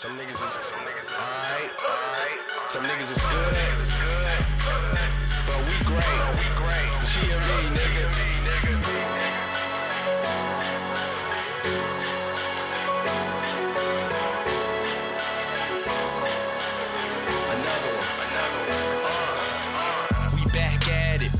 Some niggas is alright. Some niggas is good, but we great. G.M.E, nigga.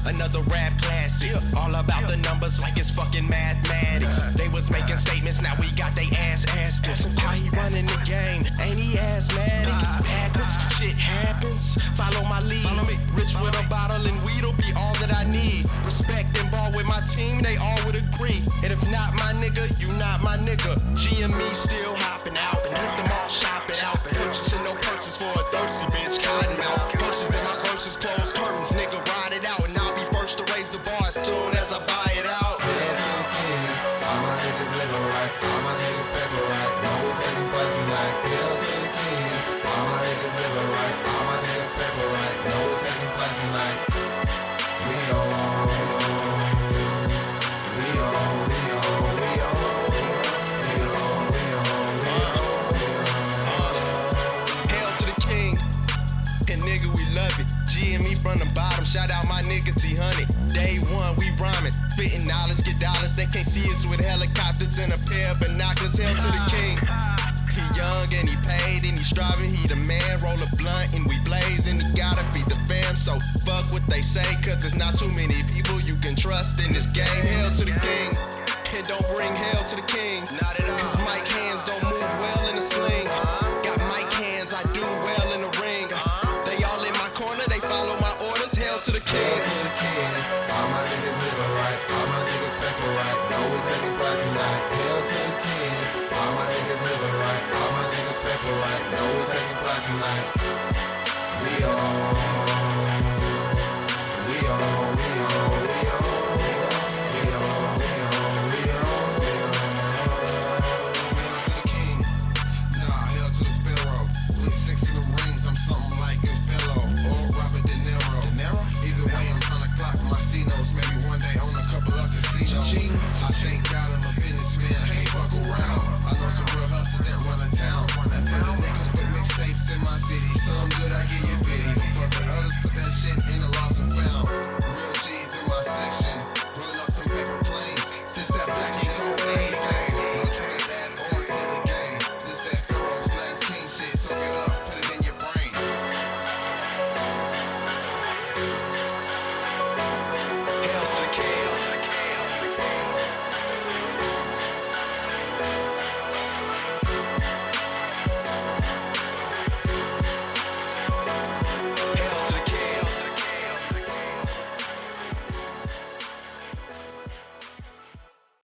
Another rap classic, all about the numbers like it's fucking mathematics. They was making statements, now we got they ass asking how he running the game, ain't he asthmatic? Backwards, shit happens, follow my lead. Rich with a bottle and weed'll be all that I need. Respect and ball with my team, they all would agree. And if not my nigga, you not my nigga. G.M.E still hopping out and hit them all shopping out. Purchasing no purchase for a thirsty bitch, cotton mouth. Purchase in my verses, closed curtains, nigga ride it out. And I'll be first to raise the bar as soon as I buy it out. Hail to the Kingz, all my niggas living right, all my niggas paper right, always taking place in life. Hail to the Kingz, all my niggas living right, all my niggas paper right, always taking place in life. We on. Hail to the King, and nigga we love it. G.M.E from the bottom, shout out my nigga T-Honey. Day one, we rhyming, spitting knowledge, get dollars. They can't see us with helicopters and a pair of binoculars. Hail to the King. He young and he paid and he striving, he the man. Roll a blunt and we blaze and he gotta feed the fam. So fuck what they say, cause there's not too many people you can trust in this game. Hail to the King, and don't bring hell to the king, cause